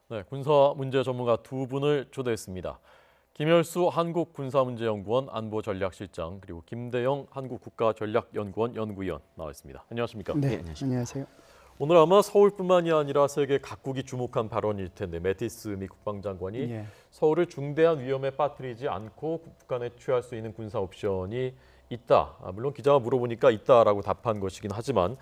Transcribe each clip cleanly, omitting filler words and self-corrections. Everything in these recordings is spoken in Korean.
네, 군사 문제 전문가 두 분을 초대했습니다. 김열수 한국군사문제연구원 안보전략실장 그리고 김대영 한국국가전략연구원 연구위원 나와 있습니다. 안녕하십니까? 네, 안녕하세요. 오늘 아마 서울뿐만이 아니라 세계 각국이 주목한 발언일 텐데 매티스 미 국방장관이 예. 서울을 중대한 위험에 빠뜨리지 않고 북한에 취할 수 있는 군사 옵션이 있다. 물론 기자가 물어보니까 있다라고 답한 것이긴 하지만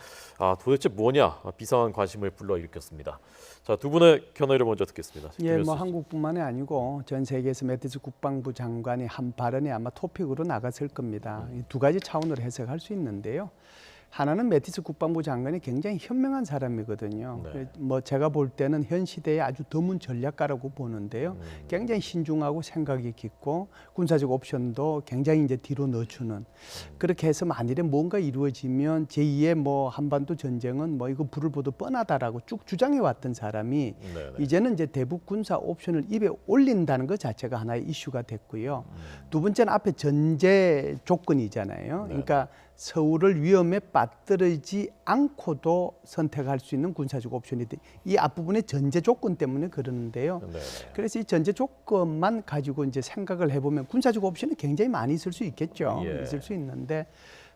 도대체 뭐냐 비상한 관심을 불러일으켰습니다. 자, 두 분의 견해를 먼저 듣겠습니다. 예, 뭐 한국뿐만이 아니고 전 세계에서 매티스 국방부 장관이 한 발언이 아마 토픽으로 나갔을 겁니다. 이 두 가지 차원으로 해석할 수 있는데요. 하나는 매티스 국방부 장관이 굉장히 현명한 사람이거든요. 네. 뭐 제가 볼 때는 현 시대의 아주 드문 전략가라고 보는데요. 굉장히 신중하고 생각이 깊고 군사적 옵션도 굉장히 이제 뒤로 넣어주는 그렇게 해서 만일에 뭔가 이루어지면 제2의 뭐 한반도 전쟁은 뭐 이거 불을 보듯 뻔하다라고 쭉 주장해 왔던 사람이 네네. 이제는 이제 대북 군사 옵션을 입에 올린다는 것 자체가 하나의 이슈가 됐고요. 두 번째는 앞에 전제 조건이잖아요. 그러니까 서울을 위험에 빠뜨리지 않고도 선택할 수 있는 군사적 옵션이 이 앞부분의 전제 조건 때문에 그러는데요. 네네. 그래서 이 전제 조건만 가지고 이제 생각을 해보면 군사적 옵션이 굉장히 많이 있을 수 있겠죠. 예. 있을 수 있는데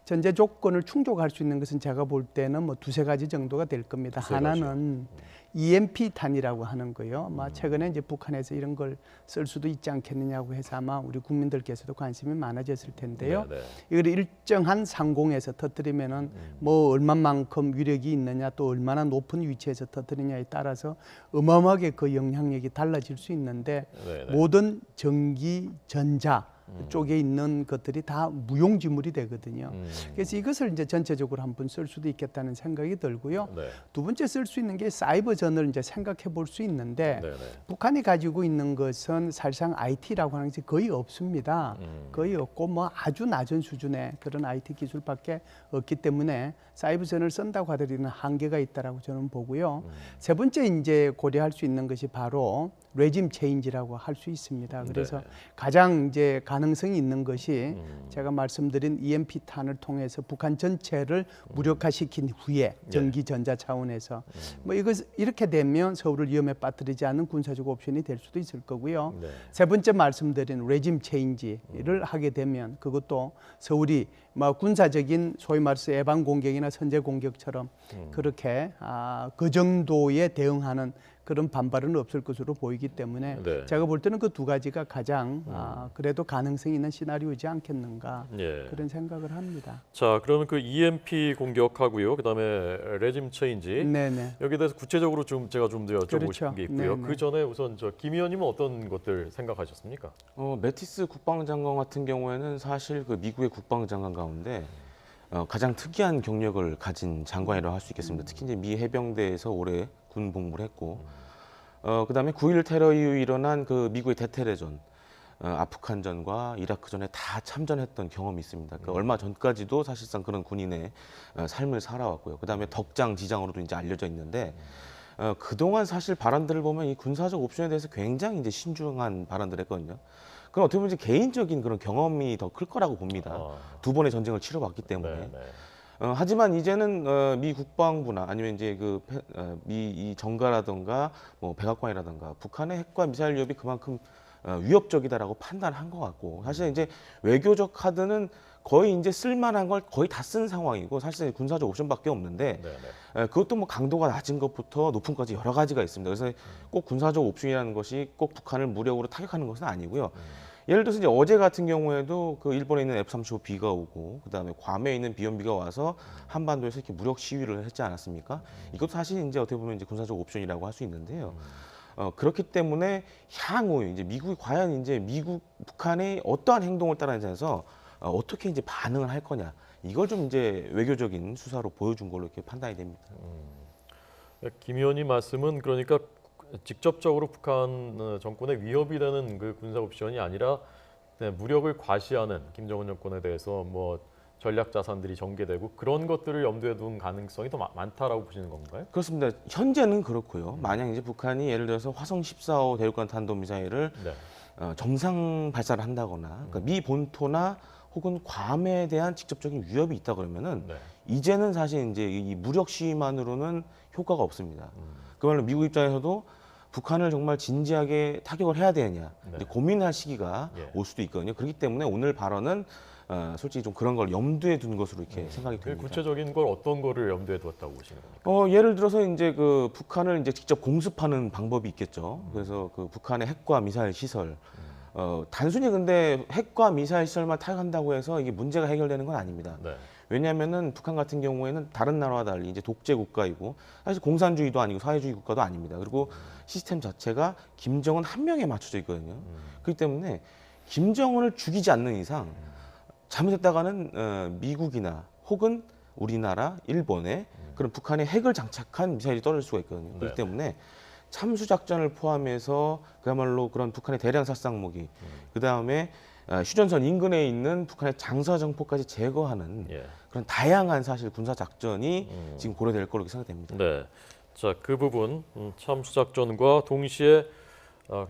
전제 조건을 충족할 수 있는 것은 제가 볼 때는 뭐 두세 가지 정도가 될 겁니다. 두세 하나는 EMP 탄이라고 하는 거요. 아마 최근에 이제 북한에서 이런 걸 쓸 수도 있지 않겠느냐고 해서 아마 우리 국민들께서도 관심이 많아졌을 텐데요. 네네. 이걸 일정한 상공에서 터뜨리면은 뭐 얼마만큼 위력이 있느냐 또 얼마나 높은 위치에서 터뜨리냐에 따라서 어마어마하게 그 영향력이 달라질 수 있는데 네네. 모든 전기, 전자 쪽에 있는 것들이 다 무용지물이 되거든요. 그래서 이것을 이제 전체적으로 한번 쓸 수도 있겠다는 생각이 들고요. 네. 두 번째 쓸 수 있는 게 사이버전을 이제 생각해 볼 수 있는데 네네. 북한이 가지고 있는 것은 사실상 IT라고 하는 것이 거의 없습니다. 거의 없고 뭐 아주 낮은 수준의 그런 IT 기술밖에 없기 때문에 사이버전을 쓴다고 하더라도 한계가 있다라고 저는 보고요. 세 번째 이제 고려할 수 있는 것이 바로 레짐 체인지라고 할 수 있습니다. 그래서 네. 가장 이제 가능성이 있는 것이 제가 말씀드린 EMP 탄을 통해서 북한 전체를 무력화시킨 후에 전기 전자 차원에서 뭐 이것 이렇게 되면 서울을 위험에 빠뜨리지 않는 군사적 옵션이 될 수도 있을 거고요. 네. 세 번째 말씀드린 레짐 체인지를 하게 되면 그것도 서울이 뭐 군사적인 소위 말해서 예방 공격이나 선제 공격처럼 그렇게 그 정도에 대응하는 그런 반발은 없을 것으로 보이기 때문에 네. 제가 볼 때는 그 두 가지가 가장 그래도 가능성이 있는 시나리오이지 않겠는가 예. 그런 생각을 합니다. 자, 그러면 그 EMP 공격하고요. 그다음에 레짐 체인지. 네네. 여기에 대해서 구체적으로 좀 제가 좀 더 여쭤보고 그렇죠. 싶은 게 있고요. 네네. 그 전에 우선 김 의원님은 어떤 것들 생각하셨습니까? 매티스 국방장관 같은 경우에는 사실 그 미국의 국방장관 가운데 가장 특이한 경력을 가진 장관이라고 할 수 있겠습니다. 특히 이제 미 해병대에서 오래 군 복무를 했고, 그다음에 9.11 테러 이후 일어난 그 미국의 대테러전, 아프간전과 이라크전에 다 참전했던 경험이 있습니다. 그러니까 얼마 전까지도 사실상 그런 군인의 삶을 살아왔고요. 그다음에 덕장, 지장으로도 이제 알려져 있는데. 그동안 사실 발언들을 보면 이 군사적 옵션에 대해서 굉장히 이제 신중한 발언들을 했거든요. 그럼 어떻게 보면 이제 개인적인 그런 경험이 더 클 거라고 봅니다. 두 번의 전쟁을 치러봤기 때문에. 네. 하지만 이제는 미 국방부나 아니면 이제 미 이 정가라든가 뭐 백악관이라든가 북한의 핵과 미사일 위협이 그만큼 위협적이다라고 판단한 것 같고 사실 이제 외교적 카드는 거의 이제 쓸만한 걸 거의 다 쓴 상황이고 사실 군사적 옵션밖에 없는데 네네. 그것도 뭐 강도가 낮은 것부터 높은 것까지 여러 가지가 있습니다. 그래서 꼭 군사적 옵션이라는 것이 꼭 북한을 무력으로 타격하는 것은 아니고요. 예를 들어서 이제 어제 같은 경우에도 그 일본에 있는 F-35B가 오고 그다음에 괌에 있는 비연비가 와서 한반도에서 이렇게 무력 시위를 했지 않았습니까? 이것도 사실 이제 어떻게 보면 이제 군사적 옵션이라고 할 수 있는데요. 그렇기 때문에 향후 이제 미국이 과연 이제 북한의 어떠한 행동을 따라서 어떻게 이제 반응을 할 거냐 이걸 좀 이제 외교적인 수사로 보여준 걸로 이렇게 판단이 됩니다. 김 의원님 말씀은 그러니까 직접적으로 북한 정권의 위협이 되는 그 군사 옵션이 아니라 무력을 과시하는 김정은 정권에 대해서 뭐 전략 자산들이 전개되고 그런 것들을 염두에 둔 가능성이 더 많다라고 보시는 건가요? 그렇습니다. 현재는 그렇고요. 만약 이제 북한이 예를 들어서 화성 14호 대륙간 탄도미사일을 네. 정상 발사를 한다거나 그러니까 미 본토나 혹은 괌에 대한 직접적인 위협이 있다 그러면은 네. 이제는 사실 이제 이 무력 시위만으로는 효과가 없습니다. 그말로 미국 입장에서도 북한을 정말 진지하게 타격을 해야 되느냐 네. 이제 고민할 시기가 예. 올 수도 있거든요. 그렇기 때문에 오늘 발언은 솔직히 좀 그런 걸 염두에 둔 것으로 이렇게 생각이 그 됩니다. 구체적인 걸 어떤 거를 염두에 두었다고 보시는 겁니까? 예를 들어서 이제 그 북한을 이제 직접 공습하는 방법이 있겠죠. 그래서 그 북한의 핵과 미사일 시설, 단순히 근데 핵과 미사일 시설만 타격한다고 해서 이게 문제가 해결되는 건 아닙니다. 네. 왜냐하면은 북한 같은 경우에는 다른 나라와 달리 이제 독재 국가이고 사실 공산주의도 아니고 사회주의 국가도 아닙니다. 그리고 시스템 자체가 김정은 한 명에 맞춰져 있거든요. 그렇기 때문에 김정은을 죽이지 않는 이상 잘못했다가는 미국이나 혹은 우리나라, 일본에 그런 북한의 핵을 장착한 미사일이 떨어질 수가 있거든요. 그렇기 네. 때문에 참수 작전을 포함해서 그야말로 그런 북한의 대량 살상 무기, 그 다음에 휴전선 인근에 있는 북한의 장사 정포까지 제거하는 예. 그런 다양한 사실 군사 작전이 지금 고려될 거로 생각됩니다. 네. 자, 그 부분 참수작전과 동시에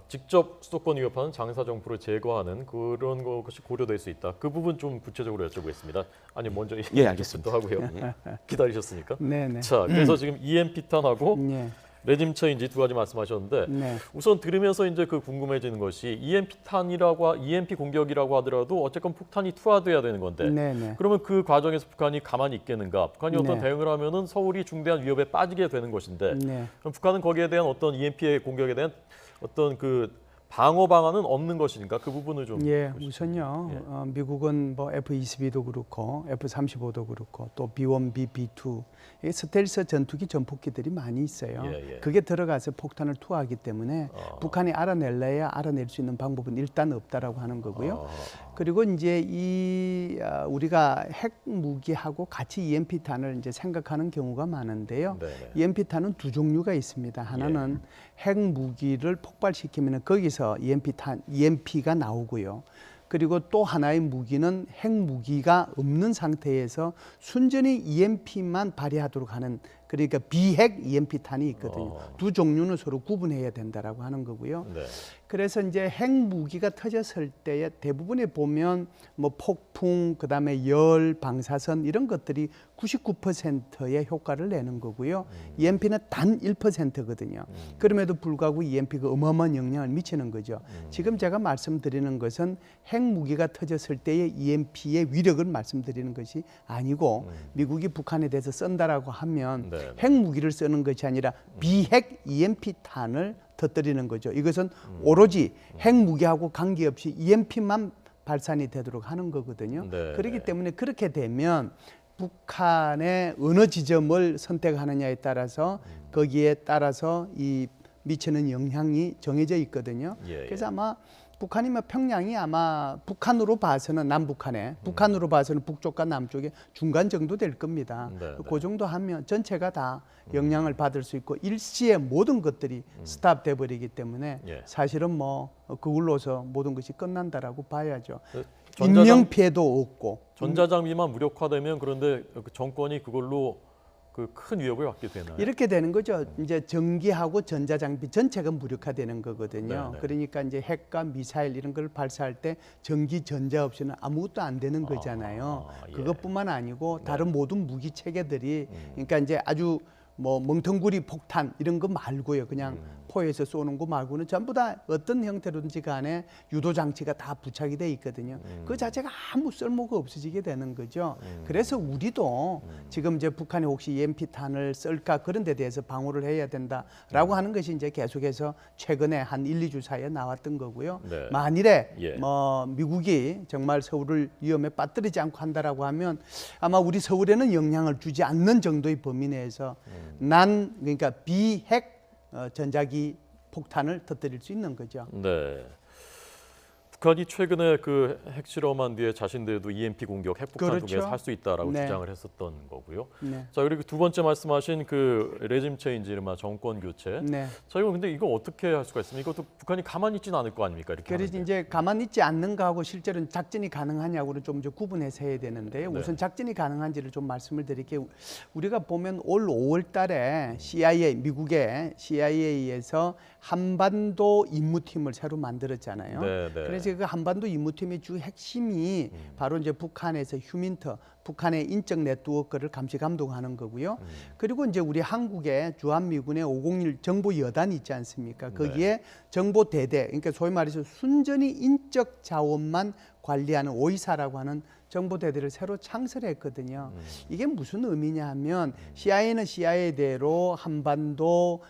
직접 수도권 위협하는 장사정포를 제거하는 그런 것이 고려될 수 있다. 그 부분 좀 구체적으로 여쭤보겠습니다. 아니 먼저 예, 알겠습니다. 하고요. 예. 기다리셨습니까? 네네. 자, 그래서 지금 EMP탄하고 예. 레짐 체인지 두 가지 말씀하셨는데 네. 우선 들으면서 이제 그 궁금해지는 것이 EMP 공격이라고 하더라도 어쨌건 폭탄이 투하돼야 되는 건데 네네. 그러면 그 과정에서 북한이 가만히 있겠는가? 북한이 어떤 네. 대응을 하면은 서울이 중대한 위협에 빠지게 되는 것인데 네. 그럼 북한은 거기에 대한 어떤 EMP의 공격에 대한 어떤 그 방어 방안은 없는 것인가? 그 부분을 좀 예, 보시죠. 우선요. 예. 미국은 뭐 F-22도 그렇고 F-35도 그렇고 또 B-1B, B-2 이 스텔스 전투기 전폭기들이 많이 있어요. 예, 예. 그게 들어가서 폭탄을 투하하기 때문에 북한이 알아낼래야 알아낼 수 있는 방법은 일단 없다라고 하는 거고요. 그리고 이제 우리가 핵 무기하고 같이 EMP탄을 이제 생각하는 경우가 많은데요. 네네. EMP탄은 두 종류가 있습니다. 하나는 핵 무기를 폭발시키면 거기서 EMP가 나오고요. 그리고 또 하나의 무기는 핵 무기가 없는 상태에서 순전히 EMP만 발휘하도록 하는 그러니까 비핵 EMP탄이 있거든요. 두 종류는 서로 구분해야 된다라고 하는 거고요. 네. 그래서 이제 핵 무기가 터졌을 때에 대부분에 보면 뭐 폭풍, 그다음에 열, 방사선 이런 것들이 99%의 효과를 내는 거고요. EMP는 단 1%거든요. 그럼에도 불구하고 EMP가 어마어마한 영향을 미치는 거죠. 지금 제가 말씀드리는 것은 핵 무기가 터졌을 때의 EMP의 위력을 말씀드리는 것이 아니고 미국이 북한에 대해서 쓴다라고 하면 네. 핵 무기를 쓰는 것이 아니라 비핵 EMP탄을 터뜨리는 거죠. 이것은 오로지 핵 무기하고 관계없이 EMP만 발산이 되도록 하는 거거든요. 네. 그렇기 때문에 그렇게 되면 북한의 어느 지점을 선택하느냐에 따라서 거기에 따라서 이 미치는 영향이 정해져 있거든요. 예, 그래서 아마 북한이면 평양이 아마 북한으로 봐서는 남북한에 북한으로 봐서는 북쪽과 남쪽의 중간 정도 될 겁니다. 네, 그 정도 하면 전체가 다 영향을 받을 수 있고 일시에 모든 것들이 스탑돼 버리기 때문에 예. 사실은 뭐 그걸로서 모든 것이 끝난다라고 봐야죠. 전자장- 인명 피해도 없고 전자장비만 무력화되면 그런데 그 정권이 그걸로 그 큰 위협을 받게 되나요? 이렇게 되는 거죠. 이제 전기하고 전자장비 전체가 무력화되는 거거든요. 네네. 그러니까 이제 핵과 미사일 이런 걸 발사할 때 전기 전자 없이는 아무것도 안 되는 거잖아요. 예. 그것뿐만 아니고 다른 모든 무기 체계들이 그러니까 이제 아주 뭐 멍텅구리 폭탄 이런 거 말고요. 그냥 포에서 쏘는 거 말고는 전부 다 어떤 형태로든지 간에 유도 장치가 다 부착이 돼 있거든요. 그 자체가 아무 쓸모가 없어지게 되는 거죠. 그래서 우리도 지금 이제 북한이 혹시 EMP탄을 쓸까 그런 데 대해서 방어를 해야 된다라고 하는 것이 이제 계속해서 최근에 한 1, 2주 사이에 나왔던 거고요. 네. 만일에 예. 뭐 미국이 정말 서울을 위험에 빠뜨리지 않고 한다라고 하면 아마 우리 서울에는 영향을 주지 않는 정도의 범위 내에서 그러니까 비핵 전자기 폭탄을 터뜨릴 수 있는 거죠. 네. 북한이 최근에 그 핵실험한 뒤에 자신들도 EMP 공격, 핵폭탄 그렇죠. 통해서 할 수 있다라고 네. 주장을 했었던 거고요. 네. 자, 그리고 두 번째 말씀하신 그 레짐 체인지, 이른바 정권 교체. 네. 자, 이거 근데 이거 어떻게 할 수가 있습니까? 이것도 북한이 가만히 있지는 않을 거 아닙니까? 이렇게 그래서 하는데. 이제 가만히 있지 않는 거하고 실제로는 작전이 가능하냐고는 좀 이제 구분해서 해야 되는데요. 네. 우선 작전이 가능한지를 좀 말씀을 드릴게요. 우리가 보면 올 5월 달에 미국의 CIA에서 한반도 임무팀을 새로 만들었잖아요. 네, 네. 그래서 그 한반도 임무팀의 주 핵심이 바로 이제 북한에서 휴민터 북한의 인적 네트워크를 감시 감독하는 거고요. 그리고 이제 우리 한국의 주한미군의 501 정보 여단이 있지 않습니까? 거기에 정보 대대, 그러니까 소위 말해서 순전히 인적 자원만 관리하는 오이사라고 하는 정보 대대를 새로 창설했거든요. 이게 무슨 의미냐 하면 CIA는 CIA대로 한반도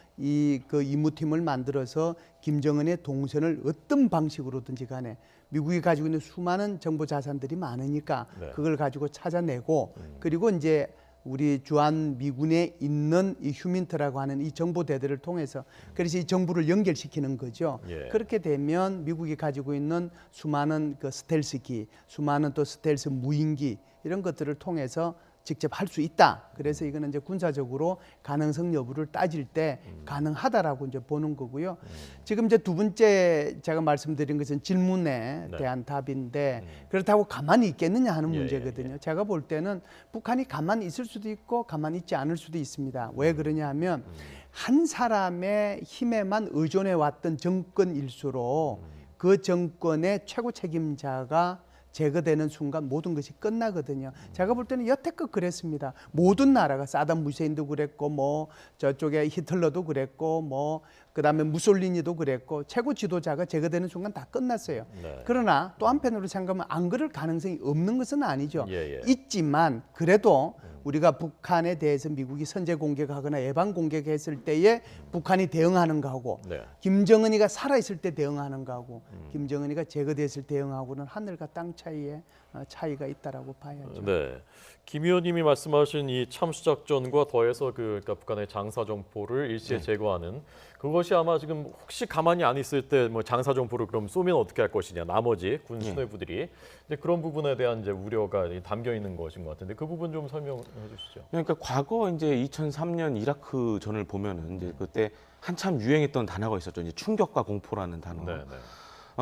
그 임무팀을 만들어서 김정은의 동선을 어떤 방식으로든지 간에 미국이 가지고 있는 수많은 정보 자산들이 많으니까 네. 그걸 가지고 찾아내고 그리고 이제 우리 주한 미군에 있는 이 휴민트라고 하는 이 정보 대대를 통해서 그래서 이 정보를 연결시키는 거죠. 예. 그렇게 되면 미국이 가지고 있는 수많은 그 스텔스기, 수많은 또 스텔스 무인기 이런 것들을 통해서 직접 할 수 있다. 그래서 이거는 이제 군사적으로 가능성 여부를 따질 때 가능하다라고 이제 보는 거고요. 지금 이제 두 번째 제가 말씀드린 것은 질문에 네. 대한 답인데 그렇다고 가만히 있겠느냐 하는 예, 문제거든요. 제가 볼 때는 북한이 가만히 있을 수도 있고 가만히 있지 않을 수도 있습니다. 왜 그러냐 하면 한 사람의 힘에만 의존해 왔던 정권일수록 그 정권의 최고 책임자가 제거되는 순간 모든 것이 끝나거든요. 제가 볼 때는 여태껏 그랬습니다. 모든 나라가 사담 후세인도 그랬고 뭐 저쪽에 히틀러도 그랬고 뭐 그다음에 무솔리니도 그랬고 최고 지도자가 제거되는 순간 다 끝났어요. 네. 그러나 또 한편으로 생각하면 안 그럴 가능성이 없는 것은 아니죠. 예. 있지만 그래도 우리가 북한에 대해서 미국이 선제 공격하거나 예방 공격했을 때에 북한이 대응하는 거하고 네. 김정은이가 살아있을 때 대응하는 거하고 김정은이가 제거됐을 때 대응하고는 하늘과 땅 차이에 차이가 있다라고 봐야죠. 네. 김 의원님이 말씀하신 이 참수작전과 더해서 그러니까 북한의 장사정포를 일시에 제거하는 그것이 아마 지금 혹시 가만히 안 있을 때 뭐 장사정포를 그럼 쏘면 어떻게 할 것이냐 나머지 군 수뇌부들이 이제 그런 부분에 대한 이제 우려가 담겨 있는 것인 것 같은데 그 부분 좀 설명해 주시죠. 그러니까 과거 이제 2003년 이라크 전을 보면은 이제 그때 한참 유행했던 단어가 있었죠. 이제 충격과 공포라는 단어. 네.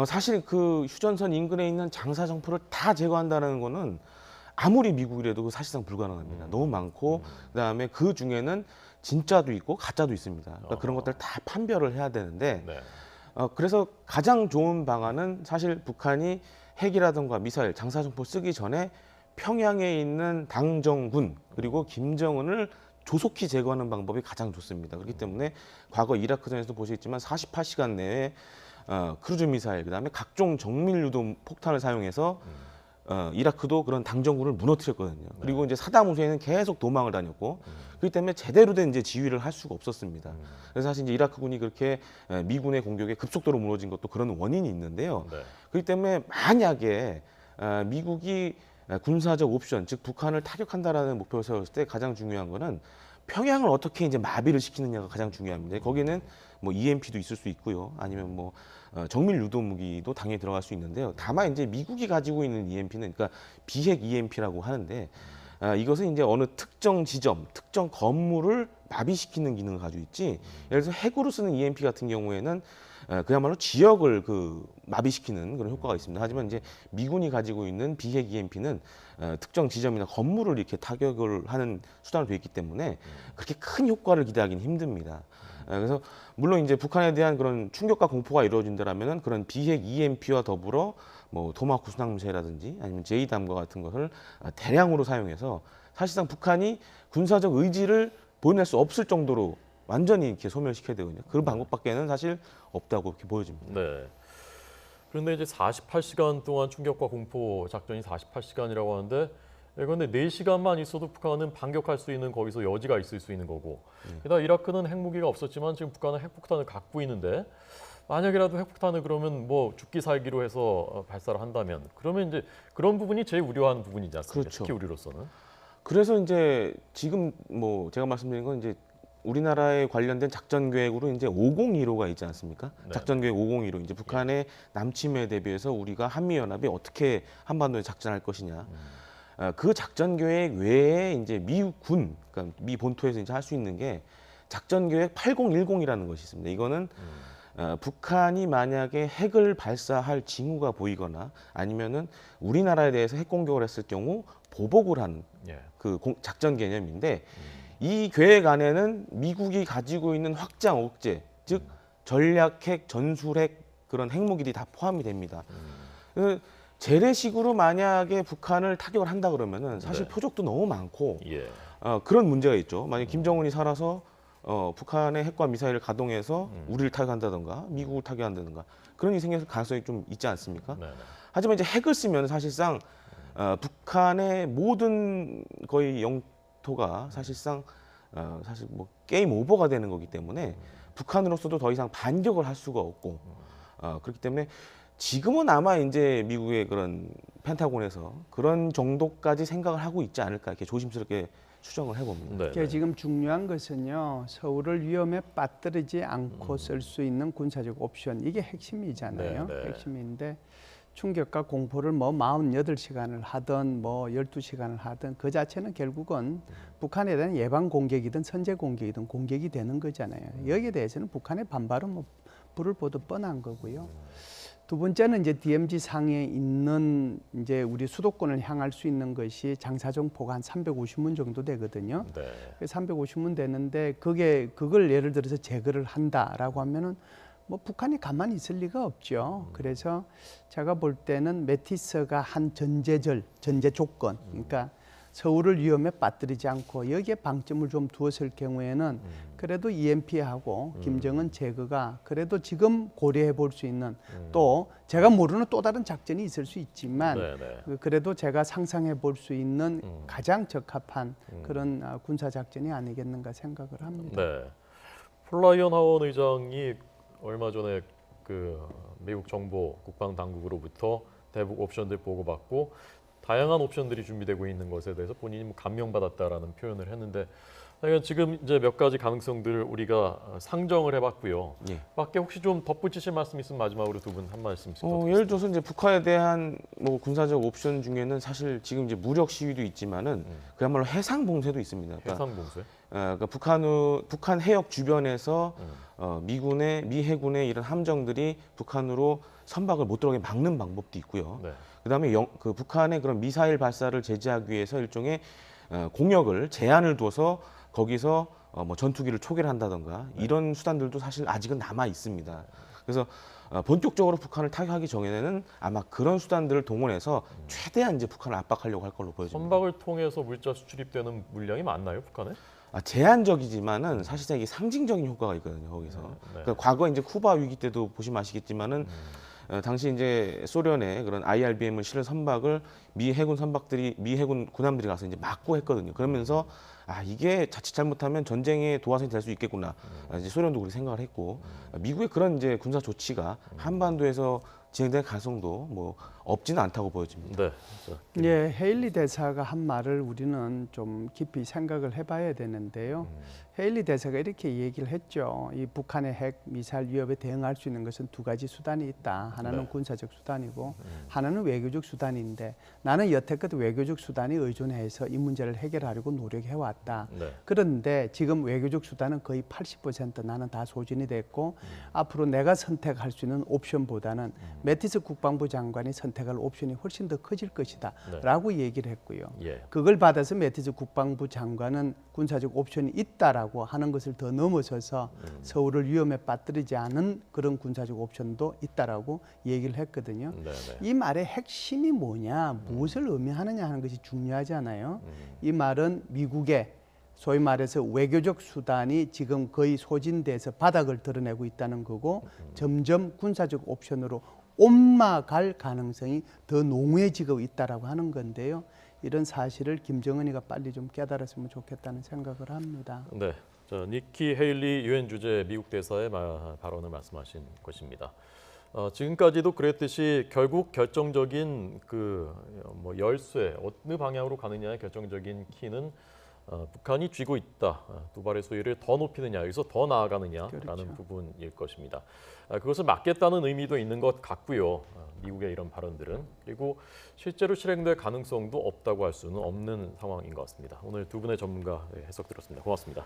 사실 그 휴전선 인근에 있는 장사정포를 다 제거한다는 거는 아무리 미국이라도 사실상 불가능합니다. 너무 많고 그다음에 그 중에는 진짜도 있고 가짜도 있습니다. 그러니까 그런 것들 다 판별을 해야 되는데 네. 그래서 가장 좋은 방안은 사실 북한이 핵이라든가 미사일, 장사정포 쓰기 전에 평양에 있는 당정군 그리고 김정은을 조속히 제거하는 방법이 가장 좋습니다. 그렇기 때문에 과거 이라크전에서도 보시겠지만 48시간 내에 크루즈 미사일, 그다음에 각종 정밀 유도 폭탄을 사용해서 이라크도 그런 당정군을 무너뜨렸거든요. 그리고 이제 사담 후세인은 계속 도망을 다녔고, 그렇기 때문에 제대로 된 이제 지휘를 할 수가 없었습니다. 그래서 사실 이제 이라크군이 그렇게 미군의 공격에 급속도로 무너진 것도 그런 원인이 있는데요. 네. 그렇기 때문에 만약에 미국이 군사적 옵션, 즉 북한을 타격한다라는 목표를 세웠을 때 가장 중요한 거는 평양을 어떻게 이제 마비를 시키느냐가 가장 중요합니다. 거기는 뭐 EMP도 있을 수 있고요, 아니면 뭐 정밀 유도 무기도 당연히 들어갈 수 있는데요. 다만 이제 미국이 가지고 있는 EMP는 그러니까 비핵 EMP라고 하는데 이것은 이제 어느 특정 지점, 특정 건물을 마비시키는 기능을 가지고 있지. 예를 들어서 핵으로 쓰는 EMP 같은 경우에는 그야말로 지역을 그 마비시키는 그런 효과가 있습니다. 하지만 이제 미군이 가지고 있는 비핵 EMP는 특정 지점이나 건물을 이렇게 타격을 하는 수단으로 되어 있기 때문에 그렇게 큰 효과를 기대하기는 힘듭니다. 그래서 물론 이제 북한에 대한 그런 충격과 공포가 이루어진다라면은 그런 비핵 EMP와 더불어 뭐 토마호크 순항 미사일이라든지 아니면 제이담과 같은 것을 대량으로 사용해서 사실상 북한이 군사적 의지를 보여낼 수 없을 정도로 완전히 이렇게 소멸시켜야 되거든요. 그런 방법밖에는 사실 없다고 이렇게 보여집니다. 네. 그런데 이제 48시간 동안 충격과 공포 작전이 48시간이라고 하는데 그런데 4시간만 있어도 북한은 반격할 수 있는 거기서 여지가 있을 수 있는 거고 게다가 이라크는 핵무기가 없었지만 지금 북한은 핵폭탄을 갖고 있는데 만약이라도 핵폭탄을 그러면 뭐 죽기 살기로 해서 발사를 한다면 그러면 이제 그런 부분이 제일 우려하는 부분이지 않습니까? 그렇죠. 특히 우리로서는. 그래서 이제 지금 뭐 제가 말씀드린 건 이제 우리나라에 관련된 작전 계획으로 이제 5015가 있지 않습니까? 네. 작전 계획 501호 이제 북한의 남침에 대비해서 우리가 한미 연합이 어떻게 한반도에 작전할 것이냐. 그 작전 계획 외에 이제 미군, 그러니까 미 본토에서 이제 할 수 있는 게 작전 계획 8010이라는 것이 있습니다. 이거는 북한이 만약에 핵을 발사할 징후가 보이거나 아니면은 우리나라에 대해서 핵 공격을 했을 경우 보복을 하는 예. 그 작전 개념인데 이 계획 안에는 미국이 가지고 있는 확장 억제, 즉 전략핵, 전술핵 그런 핵무기들이 다 포함이 됩니다. 그래서 재래식으로 만약에 북한을 타격을 한다 그러면은 사실 네. 표적도 너무 많고 예. 그런 문제가 있죠. 만약 김정은이 살아서 북한의 핵과 미사일을 가동해서 우리를 타격한다든가 미국을 타격한다든가 그런 일이 생길 가능성이 좀 있지 않습니까? 네. 네. 하지만 이제 핵을 쓰면 사실상 북한의 모든 거의 영토가 사실상 사실 뭐 게임 오버가 되는 거기 때문에 북한으로서도 더 이상 반격을 할 수가 없고 그렇기 때문에 지금은 아마 이제 미국의 그런 펜타곤에서 그런 정도까지 생각을 하고 있지 않을까 이렇게 조심스럽게 추정을 해봅니다. 네. 그게 지금 중요한 것은요. 서울을 위험에 빠뜨리지 않고 쓸 수 있는 군사적 옵션 이게 핵심이잖아요. 네, 네. 핵심인데 충격과 공포를 뭐 48시간을 하든 뭐 12시간을 하든 그 자체는 결국은 북한에 대한 예방 공격이든 선제 공격이든 공격이 되는 거잖아요. 여기에 대해서는 북한의 반발은 뭐 불을 보듯 뻔한 거고요. 두 번째는 이제 DMZ 상에 있는 이제 우리 수도권을 향할 수 있는 것이 장사정포가 한 350문 정도 되거든요. 네. 350문 되는데 그걸 예를 들어서 제거를 한다라고 하면은 뭐 북한이 가만히 있을 리가 없죠. 그래서 제가 볼 때는 매티스가 한 전제 조건, 그러니까 서울을 위험에 빠뜨리지 않고 여기에 방점을 좀 두었을 경우에는 그래도 EMP하고 김정은 제거가 그래도 지금 고려해 볼 수 있는 또 제가 모르는 또 다른 작전이 있을 수 있지만 네, 네. 그래도 제가 상상해 볼 수 있는 가장 적합한 그런 군사 작전이 아니겠는가 생각을 합니다. 네. 폴라이언 하원 의장이 얼마 전에 그 미국 정보 국방 당국으로부터 대북 옵션들 보고받고 다양한 옵션들이 준비되고 있는 것에 대해서 본인이 뭐 감명받았다라는 표현을 했는데 지금 이제 몇 가지 가능성들을 우리가 상정을 해봤고요. 예. 밖에 혹시 좀 덧붙이실 말씀 있으면 마지막으로 두 분 한 말씀 부탁드립니다. 예를 들어서 이제 북한에 대한 뭐 군사적 옵션 중에는 사실 지금 이제 무력 시위도 있지만은 그야말로 해상 봉쇄도 있습니다. 그러니까, 해상 봉쇄. 그러니까 북한 해역 주변에서 미 해군의 이런 함정들이 북한으로 선박을 못 들어오게 막는 방법도 있고요. 네. 그다음에 그 북한의 그런 미사일 발사를 제재하기 위해서 일종의 공역을 제한을 둬서 거기서 뭐 전투기를 초계를 한다던가 이런 수단들도 사실 아직은 남아 있습니다. 그래서 본격적으로 북한을 타격하기 전에는 아마 그런 수단들을 동원해서 최대한 이제 북한을 압박하려고 할 걸로 보여집니다. 선박을 통해서 물자 수출입되는 물량이 많나요, 북한에? 제한적이지만은 사실상 이게 상징적인 효과가 있거든요. 거기서. 네. 그러니까 과거 이제 쿠바 위기 때도 보시면 아시겠지만은 당시 이제 소련의 그런 IRBM을 실은 선박을 미 해군 군함들이 가서 이제 막고 했거든요. 그러면서 이게 자칫 잘못하면 전쟁의 도화선이 될 수 있겠구나. 이제 소련도 그렇게 생각을 했고 미국의 그런 이제 군사 조치가 한반도에서 진행될 가능성도 뭐 없지는 않다고 보여집니다. 네. 자, 예, 헤일리 대사가 한 말을 우리는 좀 깊이 생각을 해봐야 되는데요. 헤일리 대사가 이렇게 얘기를 했죠. 이 북한의 핵 미사일 위협에 대응할 수 있는 것은 두 가지 수단이 있다. 하나는 네. 군사적 수단이고 하나는 외교적 수단인데 나는 여태껏 외교적 수단에 의존해서 이 문제를 해결하려고 노력해 왔다. 네. 그런데 지금 외교적 수단은 거의 80% 나는 다 소진이 됐고 앞으로 내가 선택할 수 있는 옵션보다는 매티스 국방부 장관이 선택할 옵션이 훨씬 더 커질 것이다 네. 라고 얘기를 했고요. 예. 그걸 받아서 매티스 국방부 장관은 군사적 옵션이 있다라고 하는 것을 더 넘어서서 서울을 위험에 빠뜨리지 않은 그런 군사적 옵션도 있다라고 얘기를 했거든요. 네, 네. 이 말의 핵심이 뭐냐, 무엇을 의미하느냐 하는 것이 중요하잖아요. 이 말은 미국의 소위 말해서 외교적 수단이 지금 거의 소진돼서 바닥을 드러내고 있다는 거고 점점 군사적 옵션으로 옮아갈 가능성이 더 농후해지고 있다라고 하는 건데요. 이런 사실을 김정은이가 빨리 좀 깨달았으면 좋겠다는 생각을 합니다. 네, 자, 니키 헤일리 유엔 주재 미국 대사의 발언을 말씀하신 것입니다. 지금까지도 그랬듯이 결국 결정적인 그 뭐 열쇠 어느 방향으로 가느냐의 결정적인 키는 북한이 쥐고 있다. 두 발의 수위를 더 높이느냐, 여기서 더 나아가느냐라는 그렇죠. 부분일 것입니다. 그것을 막겠다는 의미도 있는 것 같고요. 미국의 이런 발언들은 그리고 실제로 실행될 가능성도 없다고 할 수는 없는 상황인 것 같습니다. 오늘 두 분의 전문가 해석 들었습니다. 고맙습니다.